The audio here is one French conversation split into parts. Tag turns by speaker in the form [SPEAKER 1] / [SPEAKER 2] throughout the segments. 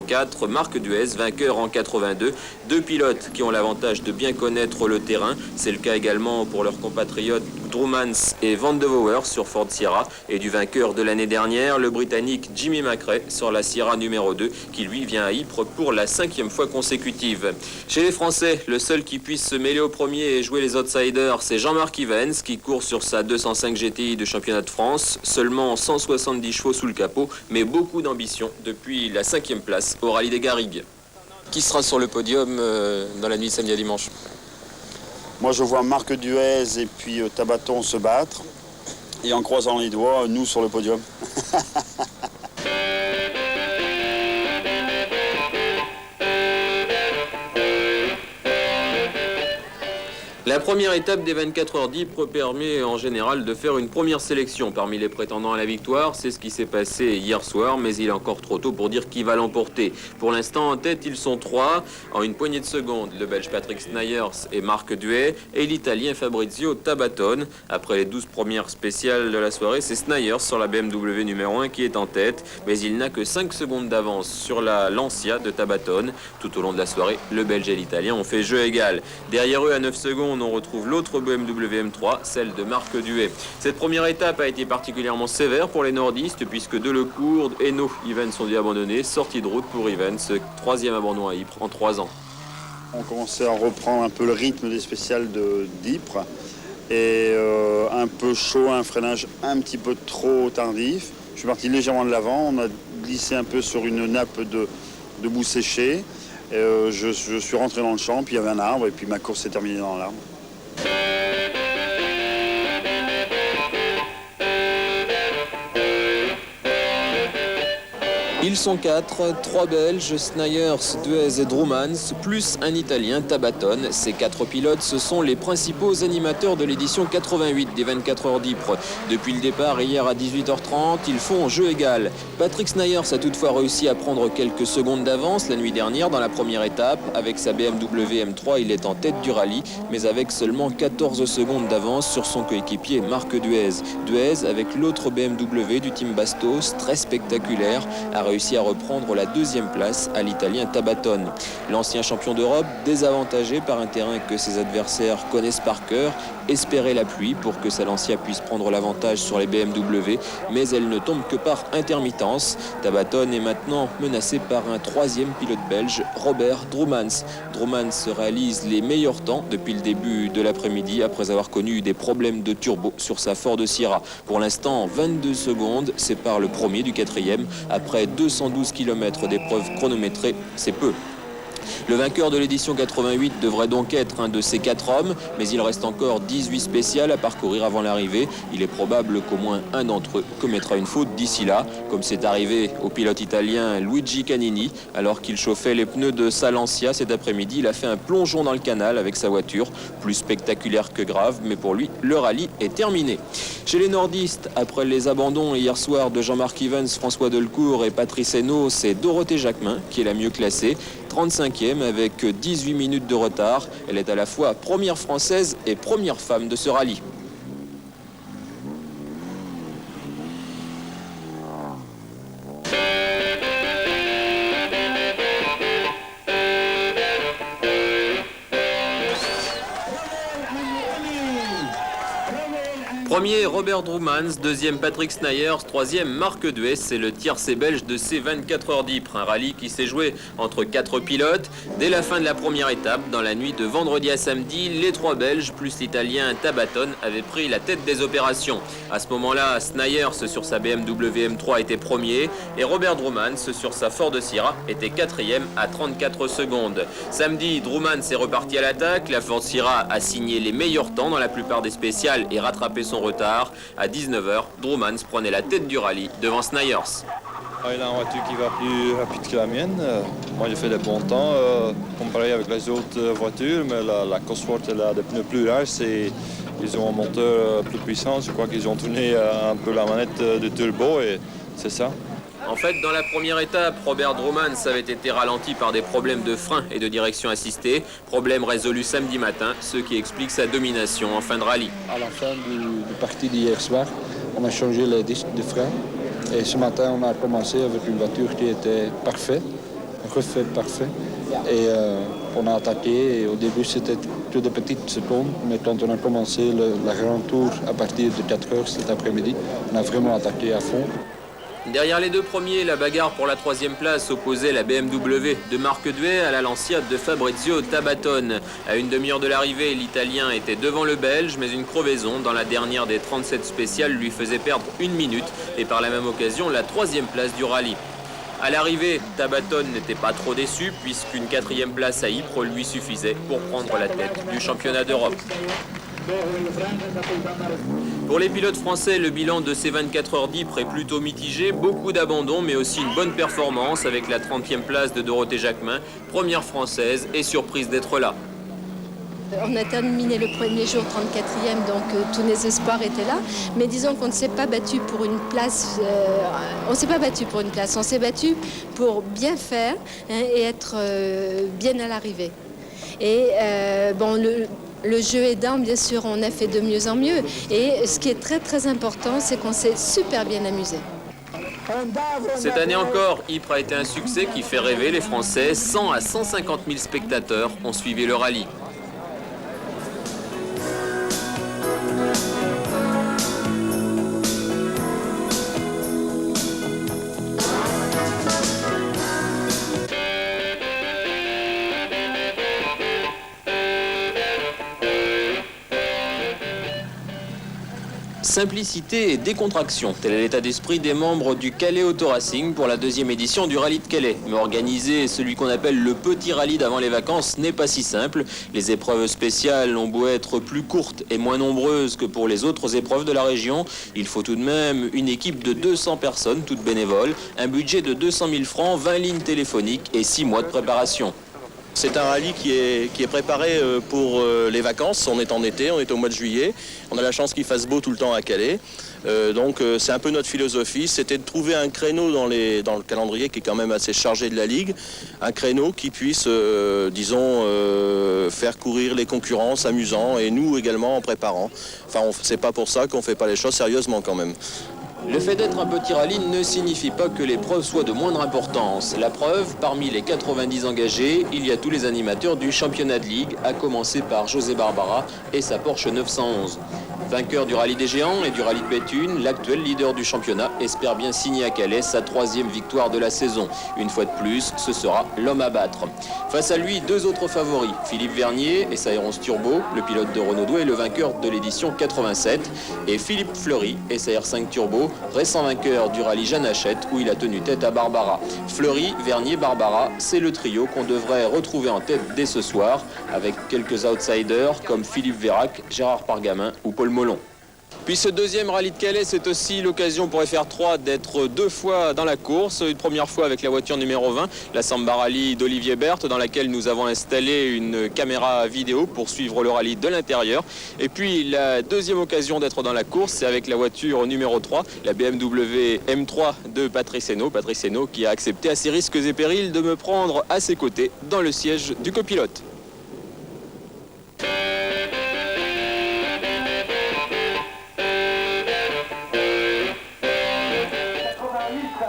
[SPEAKER 1] 84, Marc Duez, vainqueur en 82. Deux pilotes qui ont l'avantage de bien connaître le terrain. C'est le cas également pour leurs compatriotes Droomans et Van de Voer sur Ford Sierra et du vainqueur de l'année dernière, le Britannique Jimmy McRae sur la Sierra numéro 2 qui lui vient à Ypres pour la 5e fois consécutive. Chez les Français, le seul qui puisse se mêler au premier et jouer les outsiders, c'est Jean-Marc Evans qui court sur sa 205 GTI de championnat de France, seulement 170 chevaux sous le capot, mais beaucoup d'ambition depuis la 5e place au Rallye des Garrigues. Qui sera sur le podium dans la nuit de samedi à dimanche?
[SPEAKER 2] Moi, je vois Marc Duez et puis Tabaton se battre. Et en croisant les doigts, nous sur le podium.
[SPEAKER 1] La première étape des 24 heures d'Ypres permet en général de faire une première sélection parmi les prétendants à la victoire. C'est ce qui s'est passé hier soir, mais il est encore trop tôt pour dire qui va l'emporter. Pour l'instant, en tête, ils sont trois. En une poignée de secondes, le Belge Patrick Snijers et Marc Duez et l'Italien Fabrizio Tabatone. Après les 12 premières spéciales de la soirée, c'est Snijers sur la BMW numéro 1 qui est en tête, mais il n'a que 5 secondes d'avance sur la Lancia de Tabatone. Tout au long de la soirée, le Belge et l'Italien ont fait jeu égal. Derrière eux, à 9 secondes, on retrouve l'autre BMW M3, celle de Marc Duez. Cette première étape a été particulièrement sévère pour les nordistes puisque Delecourt, Hainaut, Evans ont dû abandonner. Sortie de route pour Evans, 3e abandon à Ypres en 3 ans.
[SPEAKER 2] On commençait à reprendre un peu le rythme des spéciales d'Ypres et un peu chaud, un freinage un petit peu trop tardif. Je suis parti légèrement de l'avant, on a glissé un peu sur une nappe de boue séchée. Je suis rentré dans le champ, puis il y avait un arbre, et puis ma course s'est terminée dans l'arbre.
[SPEAKER 1] Ils sont 4, 3 Belges, Snijers, Duez et Droomans, plus un Italien, Tabatone. Ces 4 pilotes, ce sont les principaux animateurs de l'édition 88 des 24 heures d'Ypres. Depuis le départ, hier à 18h30, ils font jeu égal. Patrick Snijers a toutefois réussi à prendre quelques secondes d'avance la nuit dernière dans la première étape. Avec sa BMW M3, il est en tête du rallye, mais avec seulement 14 secondes d'avance sur son coéquipier Marc Duez. Duez, avec l'autre BMW du team Bastos, très spectaculaire, a réussi à reprendre la 2e place à l'Italien Tabatone. L'ancien champion d'Europe, désavantagé par un terrain que ses adversaires connaissent par cœur, espérait la pluie pour que sa Lancia puisse prendre l'avantage sur les BMW, mais elle ne tombe que par intermittence. Tabatone est maintenant menacé par un 3e pilote belge, Robert Droomans. Droomans réalise les meilleurs temps depuis le début de l'après-midi après avoir connu des problèmes de turbo sur sa Ford Sierra. Pour l'instant, 22 secondes séparent le premier du 4e après 212 km d'épreuves chronométrées, c'est peu. Le vainqueur de l'édition 88 devrait donc être un de ces 4 hommes, mais il reste encore 18 spéciales à parcourir avant l'arrivée. Il est probable qu'au moins un d'entre eux commettra une faute d'ici là, comme c'est arrivé au pilote italien Luigi Canini. Alors qu'il chauffait les pneus de sa Lancia cet après-midi, il a fait un plongeon dans le canal avec sa voiture, plus spectaculaire que grave, mais pour lui, le rallye est terminé. Chez les nordistes, après les abandons hier soir de Jean-Marc Evans, François Delecourt et Patrice Hainaut, c'est Dorothée Jacquemin qui est la mieux classée, 35e avec 18 minutes de retard. Elle est à la fois première française et première femme de ce rallye. Premier, Robert Droomans, deuxième, Patrick Snijers, troisième, Marc Duez. C'est le tiercé belge de ces 24 heures d'Ypres. Un rallye qui s'est joué entre 4 pilotes. Dès la fin de la première étape, dans la nuit de vendredi à samedi, les 3 Belges, plus l'Italien Tabatone, avaient pris la tête des opérations. À ce moment-là, Snijers sur sa BMW M3 était premier et Robert Droomans sur sa Ford Sierra était 4e à 34 secondes. Samedi, Droomans est reparti à l'attaque. La Ford Sierra a signé les meilleurs temps dans la plupart des spéciales et rattrapé son retard. À 19h, Droomans prenait la tête du rallye devant Snijers.
[SPEAKER 3] Il a une voiture qui va plus rapide que la mienne. Moi, j'ai fait des bons temps comparé avec les autres voitures, mais la Cosworth elle a des pneus plus larges et ils ont un moteur plus puissant. Je crois qu'ils ont tourné un peu la manette de turbo et c'est ça.
[SPEAKER 1] En fait, dans la première étape, Robert Droomans avait été ralenti par des problèmes de frein et de direction assistée. Problème résolu samedi matin, ce qui explique sa domination en fin de rallye.
[SPEAKER 4] À la fin du partie d'hier soir, on a changé les disques de frein. Et ce matin, on a commencé avec une voiture qui était parfaite. refait parfait. Et on a attaqué. Et au début, c'était que de petites secondes. Mais quand on a commencé la grand tour à partir de 4 heures cet après-midi, on a vraiment attaqué à fond.
[SPEAKER 1] Derrière les deux premiers, la bagarre pour la troisième place opposait la BMW de Marc Duet à la Lancia de Fabrizio Tabatone. À une demi-heure de l'arrivée, l'Italien était devant le Belge, mais une crevaison dans la dernière des 37 spéciales lui faisait perdre 1 minute et par la même occasion la troisième place du rallye. À l'arrivée, Tabatone n'était pas trop déçu puisqu'une 4e place à Ypres lui suffisait pour prendre la tête du championnat d'Europe. Pour les pilotes français, le bilan de ces 24 heures d'Ypres est plutôt mitigé. Beaucoup d'abandons, mais aussi une bonne performance avec la 30e place de Dorothée Jacquemin, première française et surprise d'être là.
[SPEAKER 5] On a terminé le premier jour 34e, donc tous les espoirs étaient là. Mais disons qu'on ne s'est pas battu pour une place. On s'est battu pour bien faire et être bien à l'arrivée. Et le jeu aidant, bien sûr, on a fait de mieux en mieux. Et ce qui est très très important, c'est qu'on s'est super bien amusé.
[SPEAKER 1] Cette année encore, Ypres a été un succès qui fait rêver les Français. 100 à 150 000 spectateurs ont suivi le rallye. Simplicité et décontraction, tel est l'état d'esprit des membres du Calais Auto Racing pour la 2e édition du rallye de Calais. Mais organiser celui qu'on appelle le petit rallye d'avant les vacances n'est pas si simple. Les épreuves spéciales ont beau être plus courtes et moins nombreuses que pour les autres épreuves de la région. Il faut tout de même une équipe de 200 personnes, toutes bénévoles, un budget de 200 000 francs, 20 lignes téléphoniques et 6 mois de préparation.
[SPEAKER 6] C'est un rallye qui est préparé pour les vacances. On est en été, on est au mois de juillet. On a la chance qu'il fasse beau tout le temps à Calais. Donc c'est un peu notre philosophie, c'était de trouver un créneau dans le calendrier qui est quand même assez chargé de la Ligue. Un créneau qui puisse, faire courir les concurrents, s'amusant et nous également en préparant. Enfin, c'est pas pour ça qu'on ne fait pas les choses sérieusement quand même.
[SPEAKER 1] Le fait d'être un petit rallye ne signifie pas que l'épreuve soit de moindre importance. La preuve, parmi les 90 engagés, il y a tous les animateurs du championnat de Ligue, à commencer par José Barbara et sa Porsche 911. Vainqueur du rallye des géants et du rallye de Béthune, l'actuel leader du championnat espère bien signer à Calais sa 3e victoire de la saison. Une fois de plus, ce sera l'homme à battre. Face à lui, 2 autres favoris, Philippe Vernier et sa R11 Turbo, le pilote de Renault Douai et le vainqueur de l'édition 87, et Philippe Fleury et sa R5 Turbo, récent vainqueur du rallye Jeanne Hachette où il a tenu tête à Barbara. Fleury, Vernier, Barbara, c'est le trio qu'on devrait retrouver en tête dès ce soir, avec quelques outsiders comme Philippe Vérac, Gérard Pargamin ou Paul Molon. Puis ce 2e rallye de Calais, c'est aussi l'occasion pour FR3 d'être 2 fois dans la course. Une première fois avec la voiture numéro 20, la Samba Rally d'Olivier Berthe, dans laquelle nous avons installé une caméra vidéo pour suivre le rallye de l'intérieur. Et puis la 2e occasion d'être dans la course, c'est avec la voiture numéro 3, la BMW M3 de Patrice Hénault. Patrice Hénault qui a accepté à ses risques et périls de me prendre à ses côtés dans le siège du copilote.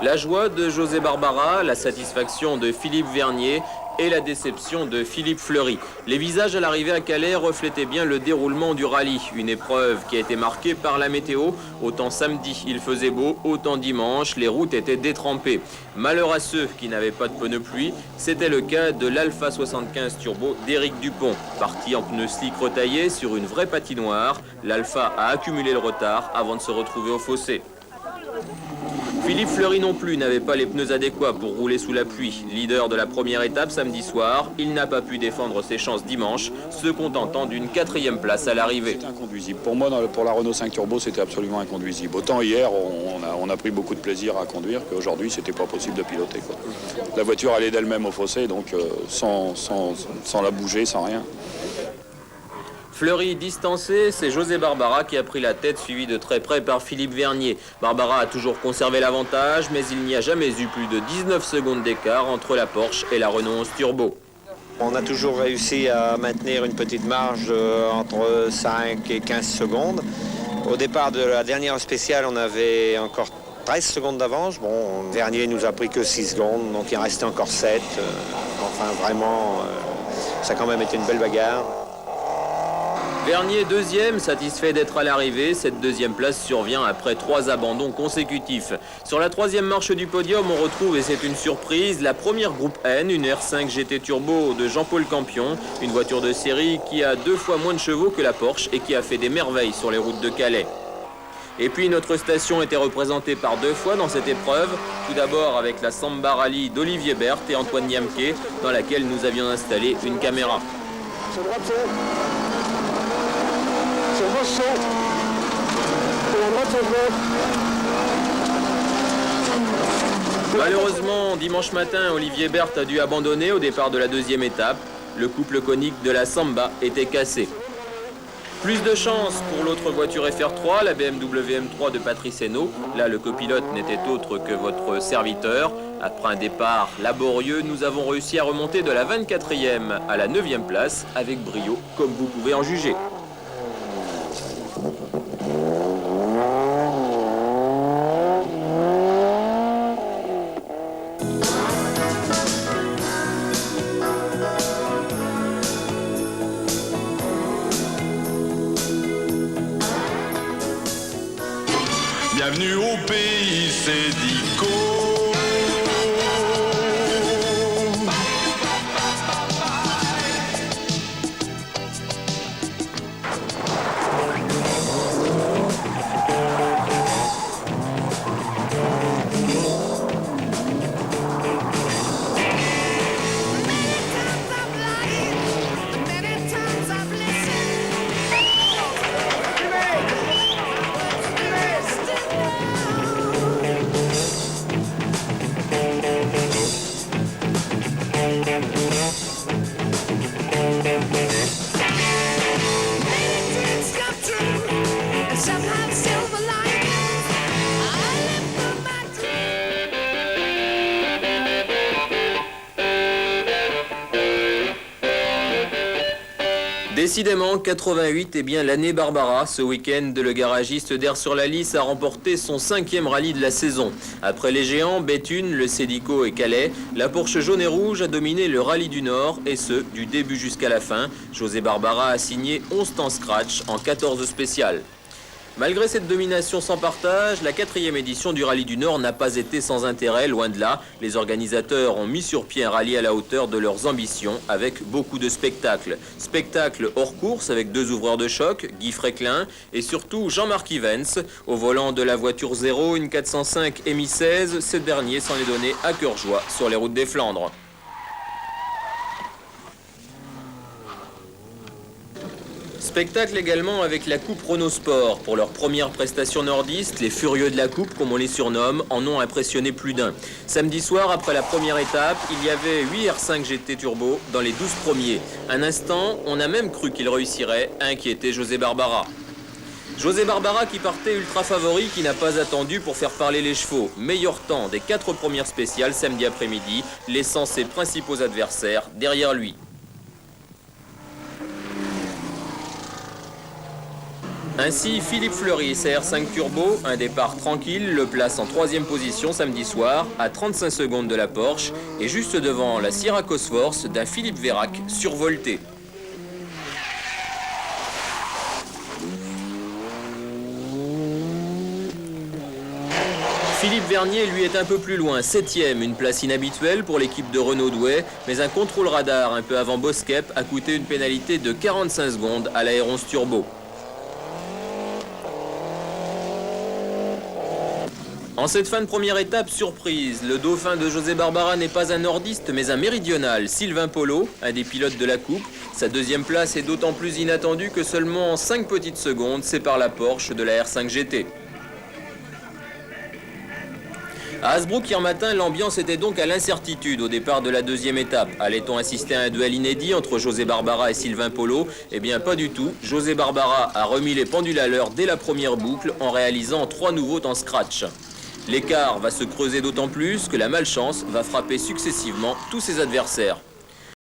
[SPEAKER 1] La joie de José Barbara, la satisfaction de Philippe Vernier et la déception de Philippe Fleury. Les visages à l'arrivée à Calais reflétaient bien le déroulement du rallye. Une épreuve qui a été marquée par la météo. Autant samedi, il faisait beau, autant dimanche, les routes étaient détrempées. Malheur à ceux qui n'avaient pas de pneus pluie, c'était le cas de l'Alpha 75 Turbo d'Éric Dupont. Parti en pneus slick retaillés sur une vraie patinoire, l'Alpha a accumulé le retard avant de se retrouver au fossé. Philippe Fleury non plus n'avait pas les pneus adéquats pour rouler sous la pluie. Leader de la première étape samedi soir, il n'a pas pu défendre ses chances dimanche, se contentant d'une 4e place à l'arrivée.
[SPEAKER 7] C'est inconduisible. Pour moi, pour la Renault 5 Turbo, c'était absolument inconduisible. Autant hier, on a pris beaucoup de plaisir à conduire qu'aujourd'hui, c'était pas possible de piloter, quoi. La voiture allait d'elle-même au fossé, donc sans la bouger, sans rien.
[SPEAKER 1] Fleury distancé, c'est José Barbara qui a pris la tête, suivi de très près par Philippe Vernier. Barbara a toujours conservé l'avantage, mais il n'y a jamais eu plus de 19 secondes d'écart entre la Porsche et la Renault 11 Turbo.
[SPEAKER 8] On a toujours réussi à maintenir une petite marge entre 5 et 15 secondes. Au départ de la dernière spéciale, on avait encore 13 secondes d'avance. Bon, le dernier nous a pris que 6 secondes, donc il en restait encore 7. Enfin, vraiment, ça a quand même été une belle bagarre.
[SPEAKER 1] Vernier deuxième, satisfait d'être à l'arrivée. Cette deuxième place survient après 3 abandons consécutifs. Sur la troisième marche du podium, on retrouve, et c'est une surprise, la première groupe N, une R5 GT Turbo de Jean-Paul Campion, une voiture de série qui a 2 fois moins de chevaux que la Porsche et qui a fait des merveilles sur les routes de Calais. Et puis notre station était représentée par 2 fois dans cette épreuve, tout d'abord avec la Samba Rally d'Olivier Berthe et Antoine Niamquet, dans laquelle nous avions installé une caméra. Malheureusement, dimanche matin, Olivier Berthe a dû abandonner au départ de la deuxième étape. Le couple conique de la Samba était cassé. Plus de chance pour l'autre voiture FR3, la BMW M3 de Patrice Hainaut. Là, le copilote n'était autre que votre serviteur. Après un départ laborieux, nous avons réussi à remonter de la 24e à la 9e place avec brio, comme vous pouvez en juger.
[SPEAKER 9] Bienvenue au pays Sédico.
[SPEAKER 1] Décidément, 88 est bien l'année Barbara. Ce week-end, le garagiste d'Aire-sur-la-Lys a remporté son 5e rallye de la saison. Après les géants, Béthune, le Sédico et Calais, la Porsche jaune et rouge a dominé le rallye du Nord, et ce, du début jusqu'à la fin. José Barbara a signé 11 temps scratch en 14 spéciales. Malgré cette domination sans partage, la 4e édition du Rallye du Nord n'a pas été sans intérêt, loin de là. Les organisateurs ont mis sur pied un rallye à la hauteur de leurs ambitions, avec beaucoup de spectacles. Spectacles hors course avec 2 ouvreurs de choc, Guy Fréclin et surtout Jean-Marc Ivens. Au volant de la voiture 0, une 405 Mi 16, ce dernier s'en est donné à cœur joie sur les routes des Flandres. Spectacle également avec la Coupe Renault Sport. Pour leur première prestation nordiste, les furieux de la Coupe, comme on les surnomme, en ont impressionné plus d'un. Samedi soir, après la première étape, il y avait 8 R5 GT Turbo dans les 12 premiers. Un instant, on a même cru qu'il réussirait, inquiétait José Barbara. José Barbara qui partait ultra favori, qui n'a pas attendu pour faire parler les chevaux. Meilleur temps des 4 premières spéciales samedi après-midi, laissant ses principaux adversaires derrière lui. Ainsi, Philippe Fleury et sa R5 Turbo, un départ tranquille, le place en 3e position samedi soir, à 35 secondes de la Porsche, et juste devant la Sierra Cosworth d'un Philippe Vérac survolté. Philippe Vernier, lui, est un peu plus loin, 7e, une place inhabituelle pour l'équipe de Renaud Douai, mais un contrôle radar un peu avant Boskep a coûté une pénalité de 45 secondes à la R11 Turbo. En cette fin de première étape, surprise, le dauphin de José Barbara n'est pas un nordiste mais un méridional, Sylvain Polo, un des pilotes de la Coupe. Sa 2e place est d'autant plus inattendue que seulement 5 petites secondes séparent la Porsche de la R5 GT. À Hasbrook, hier matin, l'ambiance était donc à l'incertitude au départ de la 2e étape. Allait-on assister à un duel inédit entre José Barbara et Sylvain Polo? Eh bien, pas du tout. José Barbara a remis les pendules à l'heure dès la première boucle en réalisant 3 nouveaux temps scratch. L'écart va se creuser d'autant plus que la malchance va frapper successivement tous ses adversaires.